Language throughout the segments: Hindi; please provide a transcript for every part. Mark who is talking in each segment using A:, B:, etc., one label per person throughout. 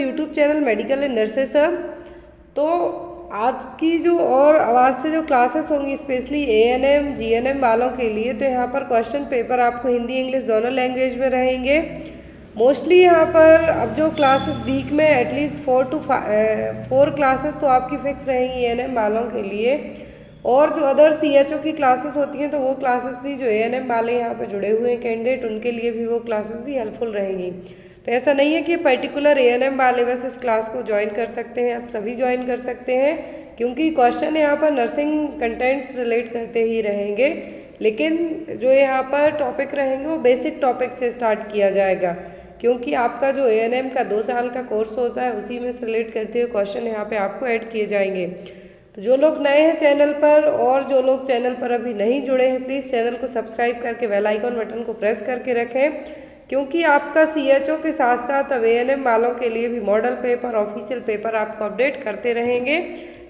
A: YouTube channel medical and nurses sir. तो आज की जो और आवाज़ से जो क्लासेस होंगी स्पेशली एएनएम जीएनएम वालों के लिए, तो यहाँ पर क्वेश्चन पेपर आपको हिंदी इंग्लिश दोनों लैंग्वेज में रहेंगे। मोस्टली यहाँ पर अब जो क्लासेस वीक में एटलीस्ट 4 क्लासेस तो आपकी फिक्स रहेंगी एएनएम वालों के लिए, और जो अदर सीएचओ की क्लासेस होती हैं तो वो क्लासेस भी जो एएनएम वाले यहाँ पे जुड़े हुए हैं कैंडिडेट, उनके लिए भी वो क्लासेस भी हेल्पफुल रहेंगी। तो ऐसा नहीं है कि पर्टिकुलर एएनएम वाले बस इस क्लास को ज्वाइन कर सकते हैं, आप सभी ज्वाइन कर सकते हैं, क्योंकि क्वेश्चन यहाँ पर नर्सिंग कंटेंट्स रिलेट करते ही रहेंगे। लेकिन जो यहाँ पर टॉपिक रहेंगे वो बेसिक टॉपिक से स्टार्ट किया जाएगा, क्योंकि आपका जो एएनएम का 2 साल का कोर्स होता है उसी में से रिलेट करते हुए क्वेश्चन यहाँ पे आपको ऐड किए जाएंगे। तो जो लोग नए हैं चैनल पर और जो लोग चैनल पर अभी नहीं जुड़े हैं, प्लीज़ चैनल को सब्सक्राइब करके बेल आइकॉन बटन को प्रेस करके रखें, क्योंकि आपका सीएचओ के साथ साथ अब एएनएम वालों के लिए भी मॉडल पेपर ऑफिशियल पेपर आपको अपडेट करते रहेंगे,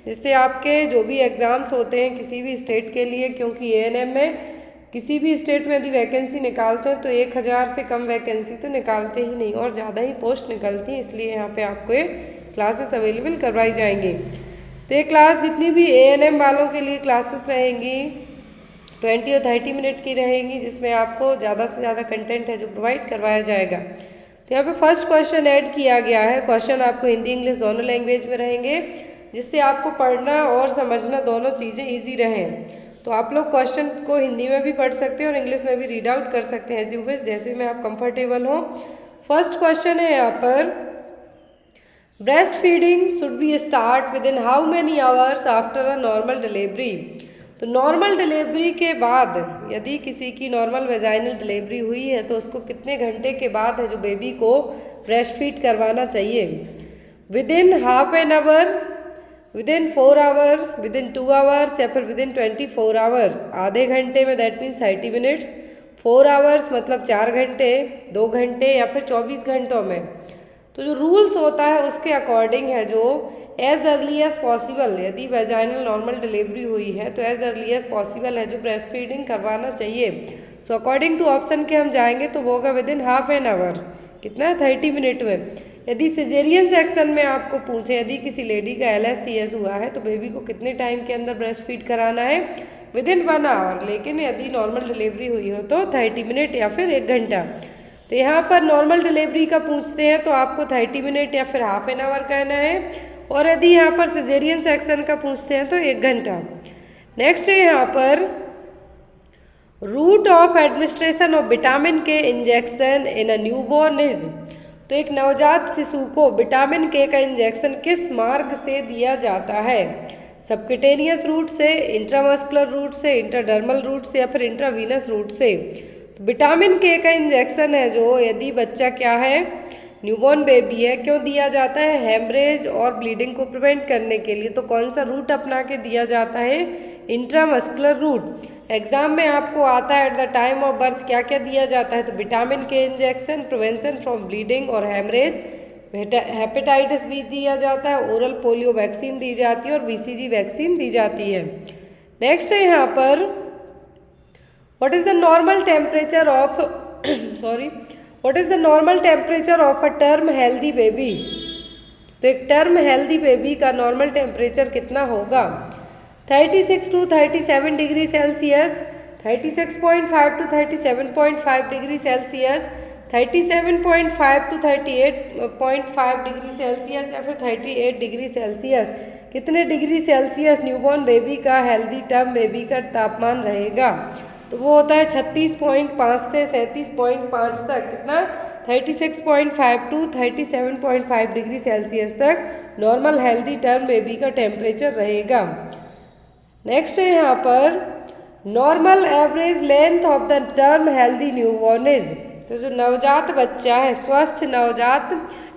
A: जिससे आपके जो भी एग्ज़ाम्स होते हैं किसी भी स्टेट के लिए, क्योंकि एएनएम में किसी भी स्टेट में यदि वैकेंसी निकालते हैं तो 1000 से कम वैकेंसी तो निकालते ही नहीं और ज़्यादा ही पोस्ट निकलती हैं, इसलिए यहाँ पे आपको ये क्लासेस अवेलेबल करवाई जाएंगी। तो ये क्लास जितनी भी एएनएम वालों के लिए क्लासेस रहेंगी 20 और 30 मिनट की रहेंगी, जिसमें आपको ज़्यादा से ज़्यादा कंटेंट है जो प्रोवाइड करवाया जाएगा। तो यहाँ पे फर्स्ट क्वेश्चन ऐड किया गया है। क्वेश्चन आपको हिंदी इंग्लिश दोनों लैंग्वेज में रहेंगे, जिससे आपको पढ़ना और समझना दोनों चीज़ें ईजी रहें। तो आप लोग क्वेश्चन को हिंदी में भी पढ़ सकते हैं और इंग्लिश में भी रीड आउट कर सकते हैं एज यू विश, जैसे में आप कंफर्टेबल हो। फर्स्ट क्वेश्चन है यहाँ पर, breast feeding should be start with in how many hours after a normal delivery. तो नॉर्मल डिलीवरी के बाद यदि किसी की नॉर्मल वेजाइनल डिलीवरी हुई है तो उसको कितने घंटे के बाद है जो बेबी को ब्रेस्ट फीड करवाना चाहिए? Within half an hour, within 4 hour, within 2 hours, या फिर विद इन 24 आवर्स। आधे घंटे में दैट मीन्स 30 मिनट्स, 4 आवर्स मतलब 4 घंटे, 2 घंटे, या फिर 24 घंटों में। तो जो रूल्स होता है उसके अकॉर्डिंग है जो एज अर्ली एज पॉसिबल, यदि वेजाइनल नॉर्मल डिलीवरी हुई है तो एज अर्ली एज पॉसिबल है जो ब्रेस्ट फीडिंग करवाना चाहिए। सो अकॉर्डिंग टू ऑप्शन के हम जाएंगे तो वो होगा with in half an our, कितना है 30 मिनट में। यदि सिजेरियन सेक्शन में आपको पूछे यदि किसी लेडी का LSCS हुआ है तो बेबी को कितने टाइम के अंदर ब्रेस्ट फीड कराना है? Within 1 hour. लेकिन यदि नॉर्मल डिलीवरी हुई हो तो 30 मिनट या फिर 1 घंटा। तो यहाँ पर नॉर्मल डिलीवरी का पूछते हैं तो आपको 30 मिनट या फिर हाफ एन आवर कहना है, और यदि यहाँ पर सिजेरियन सेक्शन का पूछते हैं तो 1 घंटा। नेक्स्ट है यहाँ पर, route of administration of vitamin K injection in a newborn is. तो एक नवजात शिशु को विटामिन के का इंजेक्शन किस मार्ग से दिया जाता है? सबक्यूटेनियस रूट से, इंट्रामस्कुलर रूट से, इंट्राडर्मल रूट से, या फिर इंट्रावीनस रूट से। तो विटामिन के का इंजेक्शन है जो यदि बच्चा क्या है, न्यूबॉर्न बेबी है, क्यों दिया जाता है? हेमरेज और ब्लीडिंग को प्रिवेंट करने के लिए। तो कौन सा रूट अपना के दिया जाता है? Intramuscular route. एग्जाम में आपको आता है at the time of birth क्या क्या दिया जाता है, तो vitamin K injection, prevention from bleeding और हेमरेज, हेपेटाइटिस बी दिया जाता है, ओरल पोलियो वैक्सीन दी जाती है और BCG वैक्सीन दी जाती है। नेक्स्ट है यहाँ पर, what is the normal temperature of what is the normal temperature of a term healthy baby? तो एक टर्म हेल्दी बेबी का नॉर्मल टेम्परेचर कितना होगा? 36 to 37 degree Celsius, 36.5 to 37.5 degree Celsius, 37.5 to 38.5 degree Celsius, या फिर 38 डिग्री सेल्सियस। कितने डिग्री सेल्सियस न्यूबॉर्न बेबी का, हेल्दी टर्म बेबी का तापमान रहेगा? तो वो होता है 36.5 से 37.5 तक। कितना? 36.5 to 37.5 डिग्री सेल्सियस तक नॉर्मल हेल्दी टर्म बेबी का टेम्परेचर रहेगा। नेक्स्ट है यहाँ पर, normal average length of the term healthy newborn is. तो जो नवजात बच्चा है, स्वस्थ नवजात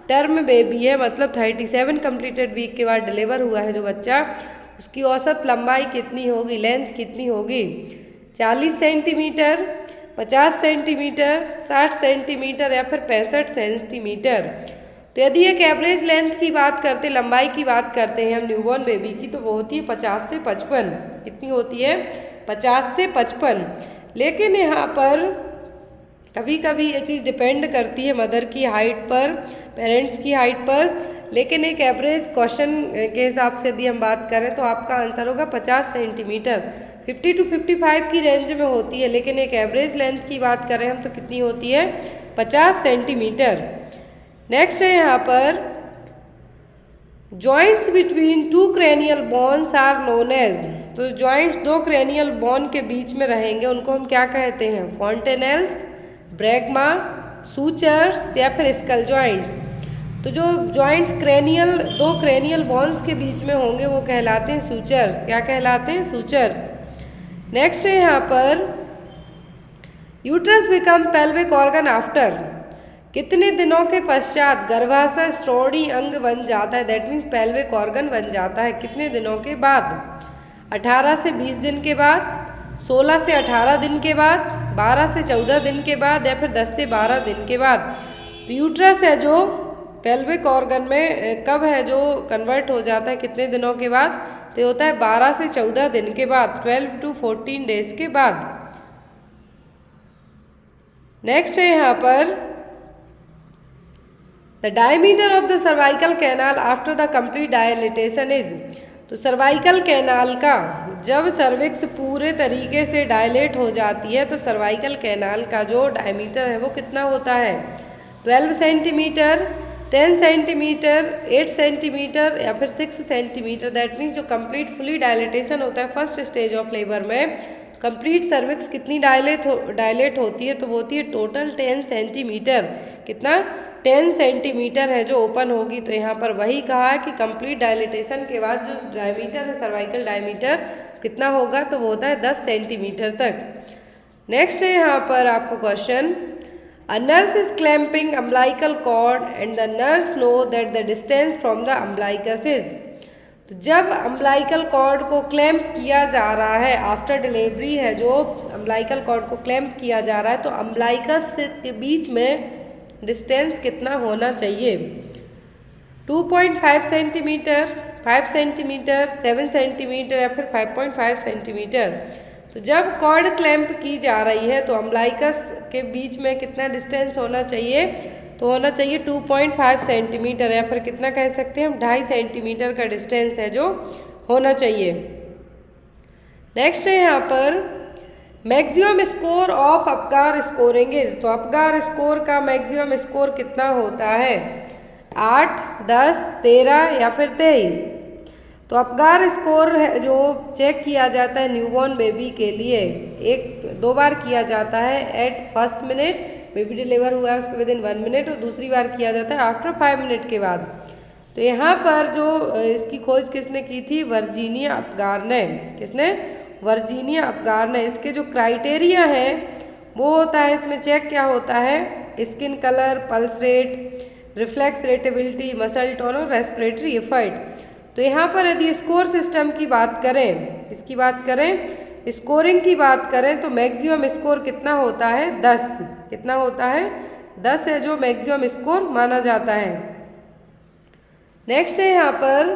A: टर्म बेबी है, मतलब 37 कंप्लीटेड वीक के बाद डिलीवर हुआ है जो बच्चा, उसकी औसत लंबाई कितनी होगी, लेंथ कितनी होगी? 40 सेंटीमीटर, 50 सेंटीमीटर, 60 सेंटीमीटर, या फिर 65 सेंटीमीटर। तो यदि एक एवरेज लेंथ की बात करते, लंबाई की बात करते हैं हम न्यूबॉर्न बेबी की, तो वो होती है 50 से 55। कितनी होती है? 50 से 55। लेकिन यहाँ पर कभी कभी ये चीज़ डिपेंड करती है मदर की हाइट पर, पेरेंट्स की हाइट पर, लेकिन एक एवरेज क्वेश्चन के हिसाब से यदि हम बात करें तो आपका आंसर होगा 50 सेंटीमीटर। 50 to 55 की रेंज में होती है, लेकिन एक एवरेज लेंथ की बात करें हम तो कितनी होती है, 50 सेंटीमीटर। नेक्स्ट है यहाँ पर joints between two cranial bones are known as. तो जॉइंट्स दो क्रेनियल बोन के बीच में रहेंगे उनको हम क्या कहते हैं, फॉन्टेनेल्स, ब्रैगमा, सूचर्स या फिर स्कल जॉइंट्स। तो जो जॉइंट्स दो क्रेनियल बोन्स के बीच में होंगे वो कहलाते हैं सूचर्स। क्या कहलाते हैं, सूचर्स। नेक्स्ट है यहाँ पर uterus become pelvic organ after. कितने दिनों के पश्चात गर्भाशय श्रोणि अंग बन जाता है, दैट मीन्स पेल्विक ऑर्गन बन जाता है, कितने दिनों के बाद, 18 से 20 दिन के बाद, 16 से 18 दिन के बाद, 12 से 14 दिन के बाद या फिर 10 से 12 दिन के बाद। तो यूट्रस है जो पेल्विक ऑर्गन में कब है जो कन्वर्ट हो जाता है, कितने दिनों के बाद, तो होता है 12 से 14 दिन के बाद, 12 to 14 डेज के बाद। नेक्स्ट है यहाँ पर the diameter of the cervical canal after the complete dilatation is. तो सर्वाइकल कैनाल का जब सर्विक्स पूरे तरीके से डायलेट हो जाती है तो सर्वाइकल कैनाल का जो डायमीटर है वो कितना होता है, 12 सेंटीमीटर, 10 सेंटीमीटर, 8 सेंटीमीटर या फिर 6 सेंटीमीटर। दैट मीन्स जो कंप्लीट फुली डायलेटेशन होता है फर्स्ट स्टेज ऑफ लेबर में, कंप्लीट सर्विक्स कितनी डायलेट होती है, तो वो होती है टोटल 10 सेंटीमीटर। कितना, 10 सेंटीमीटर है जो ओपन होगी। तो यहाँ पर वही कहा है कि कंप्लीट डायलिटेशन के बाद जो डायमीटर है सर्वाइकल डायमीटर कितना होगा, तो वो होता है 10 सेंटीमीटर तक। नेक्स्ट है यहाँ पर आपको question, A nurse is clamping umbilical cord and the nurse know that the distance from the umbilicus is। तो जब अम्बलाइकल कॉर्ड को क्लैम्प किया जा रहा है, आफ्टर डिलीवरी है जो अम्बलाइकल कॉर्ड को क्लैम्प किया जा रहा है, तो अम्बलाइकस के बीच में डिस्टेंस कितना होना चाहिए, 2.5 सेंटीमीटर, 5 सेंटीमीटर, 7 सेंटीमीटर या फिर 5.5 सेंटीमीटर। तो जब कॉर्ड क्लैम्प की जा रही है तो अम्बलाइकस के बीच में कितना डिस्टेंस होना चाहिए, तो होना चाहिए 2.5 सेंटीमीटर या फिर कितना कह सकते हैं हम, 2.5 सेंटीमीटर का डिस्टेंस है जो होना चाहिए। नेक्स्ट है यहाँ पर maximum score of Apgar scoring is. तो अपगार स्कोर का मैक्सिमम स्कोर कितना होता है, 8, 10, 13 या फिर 23। तो अपगार स्कोर है जो चेक किया जाता है न्यूबॉर्न बेबी के लिए, 2 बार किया जाता है, at first minute, baby deliver हुआ है उसके विदिन 1 मिनट, और दूसरी बार किया जाता है आफ्टर 5 मिनट के बाद। तो यहाँ पर जो इसकी खोज किसने की थी, वर्जीनिया अपगार ने। किसने, वर्जीनिया अपगार ने। इसके जो क्राइटेरिया है वो होता है, इसमें चेक क्या होता है, skin colour, pulse rate, reflex irritability, muscle tone और रेस्पिरेटरी एफर्ट। तो यहाँ पर यदि स्कोर सिस्टम की बात करें, इसकी बात करें, स्कोरिंग की बात करें, तो मैक्सिमम स्कोर कितना होता है, 10। कितना होता है, 10 है जो मैक्सिमम स्कोर माना जाता है। नेक्स्ट है यहाँ पर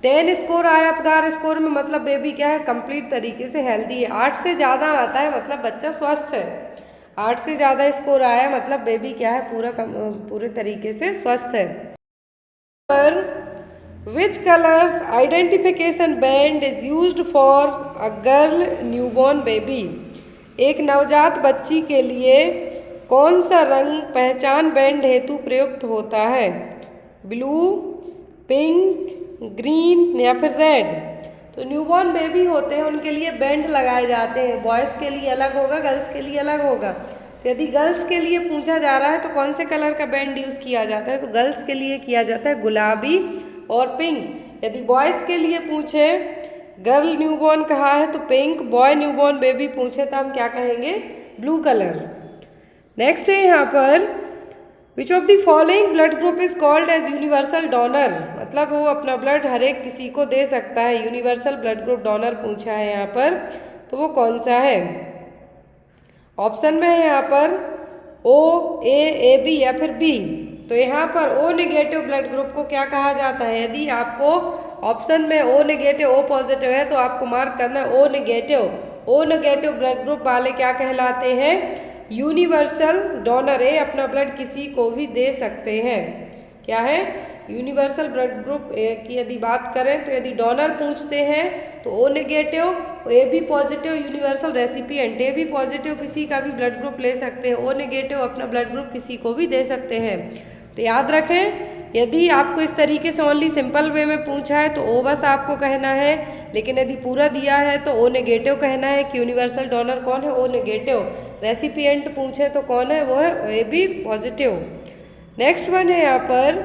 A: 10 स्कोर आया अपगार स्कोर में, मतलब बेबी क्या है, कंप्लीट तरीके से हेल्दी है। 8 से ज़्यादा आता है मतलब बच्चा स्वस्थ है। 8 से ज़्यादा स्कोर आया मतलब बेबी क्या है, पूरे तरीके से स्वस्थ है। पर Which colors identification band is used for a girl newborn baby? एक नवजात बच्ची के लिए कौन सा रंग पहचान बैंड हेतु प्रयुक्त होता है, ब्लू, पिंक, ग्रीन या फिर रेड। तो न्यूबॉर्न बेबी होते हैं उनके लिए बैंड लगाए जाते हैं, बॉयज़ के लिए अलग होगा, गर्ल्स के लिए अलग होगा। तो यदि गर्ल्स के लिए पूछा जा रहा है तो कौन से कलर का बैंड यूज़ किया जाता है, तो गर्ल्स के लिए किया जाता है गुलाबी और पिंक। यदि बॉयज़ के लिए पूछे, गर्ल न्यूबॉर्न कहा है तो पिंक, बॉय न्यूबॉर्न बेबी पूछे तो हम क्या कहेंगे, ब्लू कलर। नेक्स्ट है यहाँ पर which of the following blood group is called as universal donor, मतलब वो अपना ब्लड हर एक किसी को दे सकता है, यूनिवर्सल ब्लड ग्रुप डोनर पूछा है यहाँ पर, तो वो कौन सा है। ऑप्शन में है यहाँ पर ओ, ए, बी या फिर बी। तो यहाँ पर ओ नेगेटिव ब्लड ग्रुप को क्या कहा जाता है, यदि आपको ऑप्शन में ओ नेगेटिव, ओ पॉजिटिव है तो आपको मार्क करना है O negative. O negative blood group वाले क्या कहलाते हैं, यूनिवर्सल डोनर है, अपना ब्लड किसी को भी दे सकते हैं। क्या है, यूनिवर्सल ब्लड ग्रुप की यदि बात करें तो यदि डोनर पूछते हैं तो O negative, A B positive universal recipient, A B positive किसी का भी ब्लड ग्रुप ले सकते हैं, ओ नेगेटिव अपना ब्लड ग्रुप किसी को भी दे सकते हैं। तो याद रखें, यदि आपको इस तरीके से ओनली सिंपल वे में पूछा है तो ओ बस आपको कहना है, लेकिन यदि पूरा दिया है तो ओ नेगेटिव कहना है कि यूनिवर्सल डोनर कौन है, ओ नेगेटिव। रेसिपिएंट पूछे तो कौन है, वो है A B positive. Next one है यहाँ पर,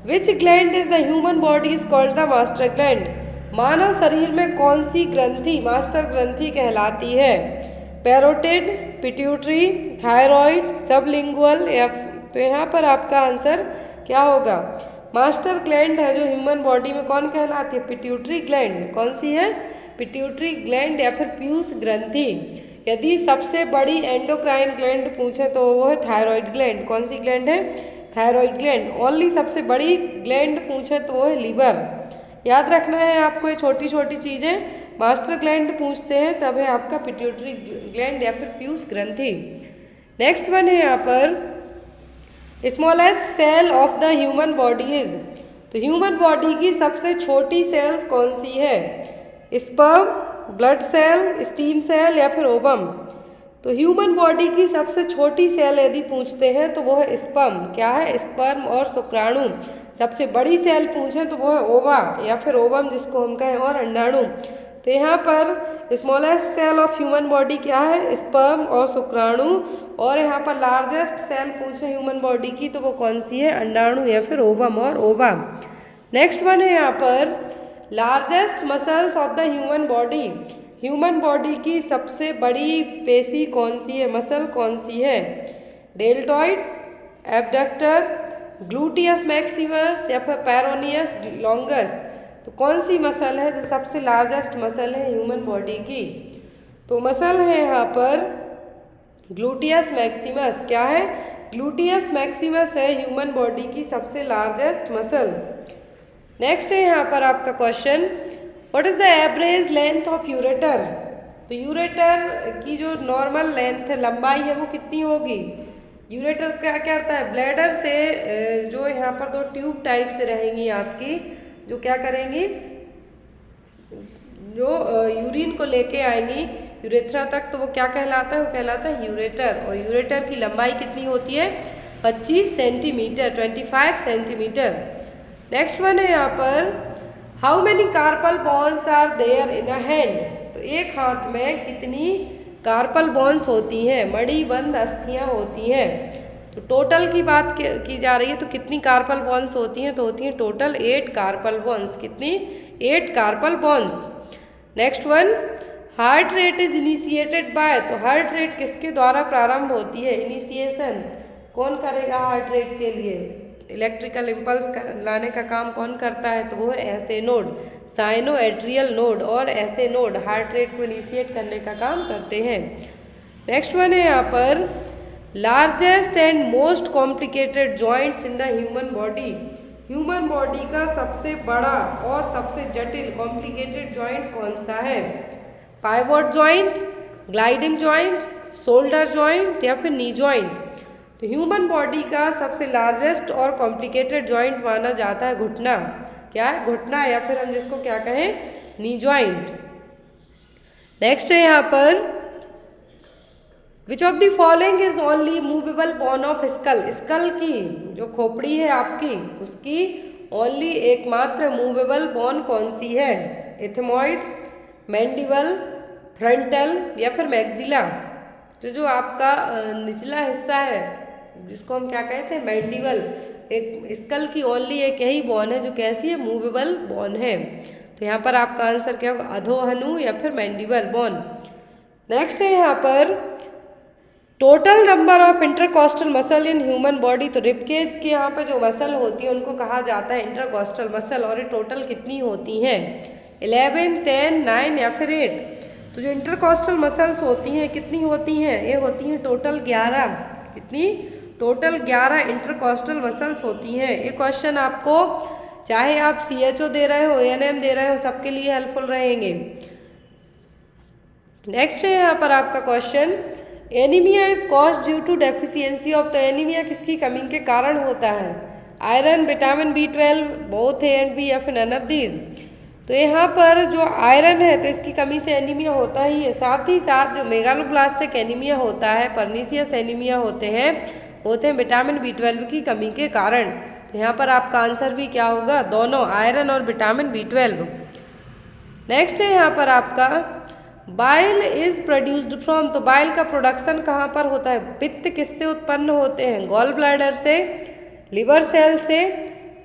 A: which gland is the human body is called the master gland. मानव शरीर में कौन सी ग्रंथि मास्टर ग्रंथि कहलाती है, पैरोटिड, पिट्यूटरी, थायराइड, सबलिंगुअल, या तो यहाँ पर आपका आंसर क्या होगा, मास्टर ग्लैंड है जो ह्यूमन बॉडी में कौन कहलाती है, पिट्यूटरी ग्लैंड। कौन सी है, पिट्यूटरी ग्लैंड या फिर पीयूष ग्रंथि। यदि सबसे बड़ी एंडोक्राइन ग्लैंड पूछे तो वो है थायराइड ग्लैंड। कौन सी ग्लैंड है, थायराइड ग्लैंड। ओनली सबसे बड़ी ग्लैंड पूछे तो वो है लीवर। याद रखना है आपको ये छोटी छोटी चीज़ें, मास्टर ग्लैंड पूछते हैं तब है आपका पिट्यूटरी ग्लैंड या फिर पीयूष ग्रंथि। नेक्स्ट वन है यहाँ पर, smallest cell of the human body is. तो ह्यूमन बॉडी की सबसे छोटी सेल्स कौन सी है, sperm, blood cell, stem cell या फिर ओवम। तो ह्यूमन बॉडी की सबसे छोटी सेल यदि पूछते हैं तो वो है स्पर्म। क्या है, स्पर्म और शुक्राणु। सबसे बड़ी सेल पूछें तो वो है ओवा या फिर ओवम जिसको हम कहें, और अंडाणु। तो यहाँ पर smallest cell of human body क्या है, स्पर्म और शुक्राणु। और यहाँ पर लार्जेस्ट सेल पूछे ह्यूमन बॉडी की तो वो कौन सी है, अंडाणु या फिर ओवम और ओवा। नेक्स्ट वन है यहाँ पर, largest muscles of the human body. Human body की सबसे बड़ी पेशी कौन सी है, मसल कौन सी है, डेल्टॉइड, एब्डक्टर, ग्लूटियस मैक्सिमस या फिर पेरोनियस लॉन्गस। तो कौन सी मसल है जो सबसे लार्जेस्ट मसल है ह्यूमन बॉडी की, तो मसल है यहाँ पर ग्लूटियस मैक्सिमस। क्या है, ग्लूटियस मैक्सिमस है ह्यूमन बॉडी की सबसे लार्जेस्ट मसल। नेक्स्ट है यहाँ पर आपका question, what is the average length of ureter. तो यूरेटर की जो नॉर्मल लेंथ है, लंबाई है, वो कितनी होगी। यूरेटर क्या करता है, ब्लैडर से जो यहाँ पर दो ट्यूब टाइप से रहेंगी आपकी, जो क्या करेंगी, जो यूरिन को लेके आएंगी यूरेथ्रा तक, तो वो क्या कहलाता है, वो कहलाता है यूरेटर। और यूरेटर की लंबाई कितनी होती है, 25 सेंटीमीटर, 25 सेंटीमीटर। नेक्स्ट वन है यहाँ पर, how many carpal bones are there in a hand. तो एक हाथ में कितनी कार्पल बॉन्स होती हैं, मणिबंध अस्थियाँ होती हैं। तो टोटल की बात की जा रही है, तो कितनी कार्पल बॉन्स होती हैं, तो होती हैं टोटल 8 कार्पल बॉन्स। कितनी, 8 carpal bones. Next one, heart rate is initiated by. तो हार्ट रेट किसके द्वारा प्रारंभ होती है, इनिशिएशन कौन करेगा हार्ट रेट के लिए, इलेक्ट्रिकल इम्पल्स लाने का काम कौन करता है, तो वो है SA node, cyano atrial node और एसए नोड हार्ट रेट को इनिशिएट करने का काम करते हैं। नेक्स्ट वन है यहाँ पर, largest and most complicated joints in the human body. Human body का सबसे बड़ा और सबसे जटिल कॉम्प्लिकेटेड जॉइंट कौन सा है, pivot joint, gliding joint, shoulder joint या फिर नी जॉइंट। तो ह्यूमन बॉडी का सबसे लार्जेस्ट और कॉम्प्लिकेटेड जॉइंट माना जाता है घुटना। क्या है, घुटना या फिर हम जिसको क्या कहें, नी जॉइंट। नेक्स्ट है यहाँ पर, which of the following is only movable bone of skull. Skull की जो खोपड़ी है आपकी, उसकी ओनली एकमात्र मूवेबल बोन कौन सी है, एथमॉइड, मैंडिबल, फ्रंटल या फिर मैक्सिला। तो जो आपका निचला हिस्सा है जिसको हम क्या कहते हैं, मैंडिबल, एक स्कल की ओनली एक यही बोन है जो कैसी है, मूवेबल बोन है। तो यहाँ पर आपका आंसर क्या होगा, अधोहनु या फिर मैंडिबल बोन। नेक्स्ट है यहाँ पर, total number of intercostal muscle in human body. तो रिबकेज की यहाँ पे जो मसल होती है उनको कहा जाता है इंटरकॉस्टल मसल, और ये टोटल कितनी होती हैं, 11, 10, 9 या फिर 8। तो जो इंटरकॉस्टल मसल्स होती हैं कितनी होती हैं, ये होती हैं टोटल 11। कितनी, टोटल 11 इंटरकॉस्टल मसल्स होती हैं। ये क्वेश्चन आपको चाहे आप CHO दे रहे हो, ANM दे रहे हो, सबके लिए हेल्पफुल रहेंगे। नेक्स्ट है यहाँ पर आपका question, anaemia is caused due to deficiency of. तो एनीमिया किसकी कमी के कारण होता है, iron, vitamin B12, both A and B या फिर नन ऑफ दीज। तो यहाँ पर जो आयरन है तो इसकी कमी से एनीमिया होता ही है, साथ ही साथ जो मेगालोब्लास्टिक एनीमिया होता है, परनीसियस एनीमिया होते हैं विटामिन B12 की कमी के कारण। तो यहाँ पर आपका आंसर भी क्या होगा, दोनों आयरन और विटामिन B12। नेक्स्ट है यहाँ पर आपका बाइल इज प्रोड्यूस्ड फ्रॉम, तो बाइल का प्रोडक्शन कहाँ पर होता है, पित्त किससे उत्पन्न होते हैं, गॉल ब्लैडर से, लिवर सेल से,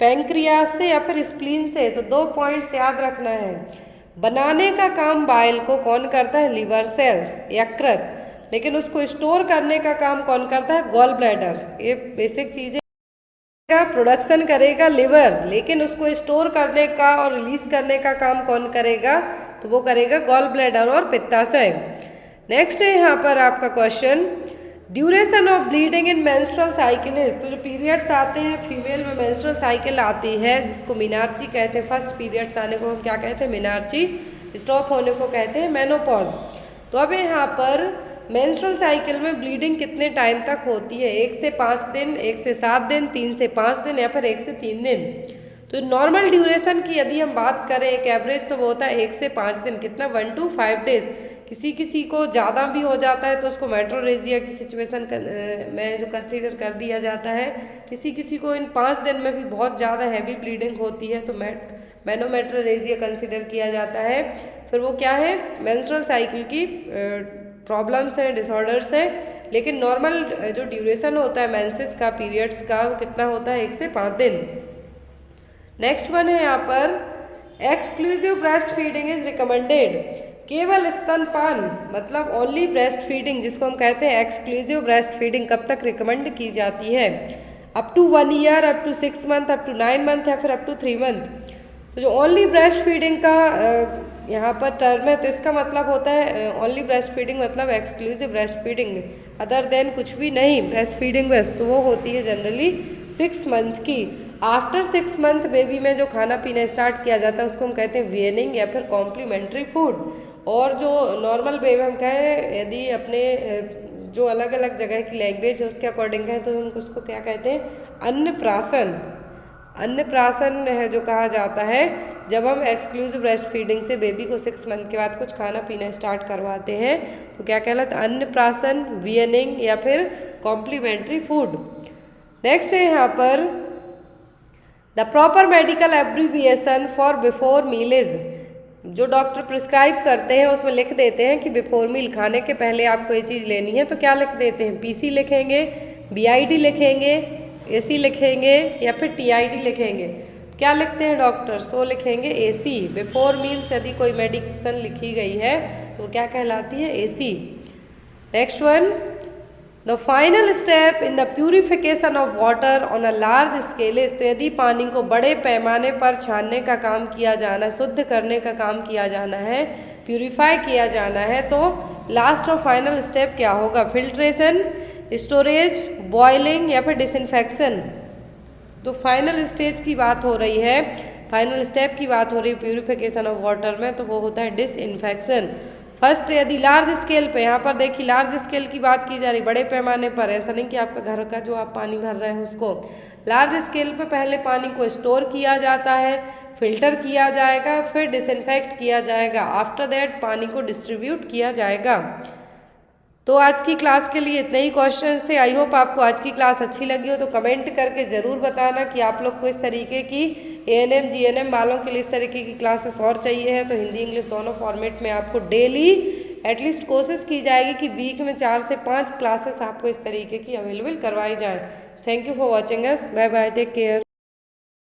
A: पैंक्रियास से या फिर स्प्लीन से। तो 2 पॉइंट्स याद रखना है। बनाने का काम बाइल को कौन करता है, लिवर सेल्स, यकृत, लेकिन उसको स्टोर करने का काम कौन करता है, गॉल ब्लैडर। ये बेसिक चीज़ है। प्रोडक्शन करेगा लिवर, लेकिन उसको स्टोर करने का और रिलीज करने का काम कौन करेगा, तो वो करेगा गॉल ब्लैडर और पित्ताशय। नेक्स्ट है यहाँ पर आपका question, duration of bleeding in menstrual cycle is, तो जो पीरियड्स आते हैं फीमेल में, मेंस्ट्रुअल साइकिल आती है जिसको मीनार्ची कहते हैं, फर्स्ट पीरियड्स आने को हम क्या कहते हैं, मीनार्ची, स्टॉप होने को कहते हैं मेनोपॉज। तो अब यहाँ पर मेंस्ट्रुअल साइकिल में ब्लीडिंग कितने टाइम तक होती है, 1 से 5 दिन, 1 से 7 दिन, 3 से 5 दिन या फिर 1 से 3 दिन। तो नॉर्मल ड्यूरेशन की यदि हम बात करें एक एवरेज, तो वो होता है 1 से 5 दिन, कितना 1 to 5 डेज। किसी किसी को ज़्यादा भी हो जाता है तो उसको मेट्रोरेजिया की सिचुएशन में जो कंसीडर कर दिया जाता है। किसी किसी को इन 5 दिन में भी बहुत ज़्यादा हैवी ब्लीडिंग होती है तो मेनोमेट्रोरेजिया कंसीडर किया जाता है। फिर वो क्या है, मेंस्ट्रुअल साइकिल की प्रॉब्लम्स हैं, डिसऑर्डर्स हैं। लेकिन नॉर्मल जो ड्यूरेशन होता है मेंसेस का, पीरियड्स का, वो कितना होता है, 1 से 5 दिन। नेक्स्ट वन है यहाँ पर, exclusive breast feeding is recommended, केवल स्तनपान मतलब ओनली ब्रेस्ट फीडिंग जिसको हम कहते हैं एक्सक्लूसिव ब्रेस्ट फीडिंग कब तक रिकमेंड की जाती है, up to 1 year, up to 6 month, up to 9 month या फिर अप टू 3 मंथ। तो जो ओनली ब्रेस्ट फीडिंग का यहाँ पर टर्म है तो इसका मतलब होता है ओनली ब्रेस्ट फीडिंग मतलब exclusive breast feeding, other than कुछ भी नहीं ब्रेस्ट फीडिंग बस। तो वो होती है जनरली 6 मंथ की। आफ्टर 6 मंथ बेबी में जो खाना पीना स्टार्ट किया जाता है उसको हम कहते हैं वीनिंग या फिर कॉम्प्लीमेंट्री फूड। और जो नॉर्मल बेबी हम कहें, यदि अपने जो अलग अलग जगह की लैंग्वेज है उसके अकॉर्डिंग कहें तो हम उसको क्या कहते हैं, अन्नप्राशन। अन्नप्राशन है जो कहा जाता है जब हम एक्सक्लूसिव ब्रेस्ट फीडिंग से बेबी को 6 मंथ के बाद कुछ खाना पीना स्टार्ट करवाते हैं तो क्या कहलाता है, अन्नप्राशन, वीनिंग या फिर कॉम्प्लीमेंट्री फूड। नेक्स्ट है यहाँ पर, the proper medical abbreviation for before meal is, जो डॉक्टर प्रिस्क्राइब करते हैं उसमें लिख देते हैं कि बिफोर मील, खाने के पहले आपको ये चीज़ लेनी है तो क्या लिख देते हैं, पीसी लिखेंगे, बीआईडी लिखेंगे, एसी लिखेंगे या फिर टीआईडी लिखेंगे। क्या लिखते हैं डॉक्टर्स, तो लिखेंगे एसी। बिफोर मील्स यदि कोई मेडिसिन लिखी गई है तो क्या कहलाती है, AC. Next one, the final step in the purification of water on a large scale is, तो यदि पानी को बड़े पैमाने पर छानने का काम किया जाना, शुद्ध करने का काम किया जाना है, प्यूरिफाई किया जाना है तो लास्ट और फाइनल स्टेप क्या होगा, फिल्ट्रेशन, स्टोरेज, बॉइलिंग या फिर डिसइंफेक्शन। तो फाइनल स्टेज की बात हो रही है, फाइनल स्टेप की बात हो रही है प्यूरिफिकेशन ऑफ वाटर में, तो वो होता है डिसइंफेक्शन। फर्स्ट यदि लार्ज स्केल पे, यहाँ पर देखिए लार्ज स्केल की बात की जा रही, बड़े पैमाने पर, ऐसा नहीं कि आपका घर का जो आप पानी भर रहे हैं उसको। लार्ज स्केल पे पहले पानी को स्टोर किया जाता है, फिल्टर किया जाएगा, फिर डिसइंफेक्ट किया जाएगा, आफ्टर दैट पानी को डिस्ट्रीब्यूट किया जाएगा। तो आज की क्लास के लिए इतने ही क्वेश्चंस थे। आई होप आपको आज की क्लास अच्छी लगी हो, तो कमेंट करके ज़रूर बताना कि आप लोग को इस तरीके की एएनएम जीएनएम वालों के लिए इस तरीके की क्लासेस और चाहिए है तो हिंदी इंग्लिश दोनों फॉर्मेट में आपको डेली एटलीस्ट कोशिश की जाएगी कि वीक में 4 से 5 क्लासेस आपको इस तरीके की अवेलेबल करवाई जाए। Thank you for watching us, bye bye, take care.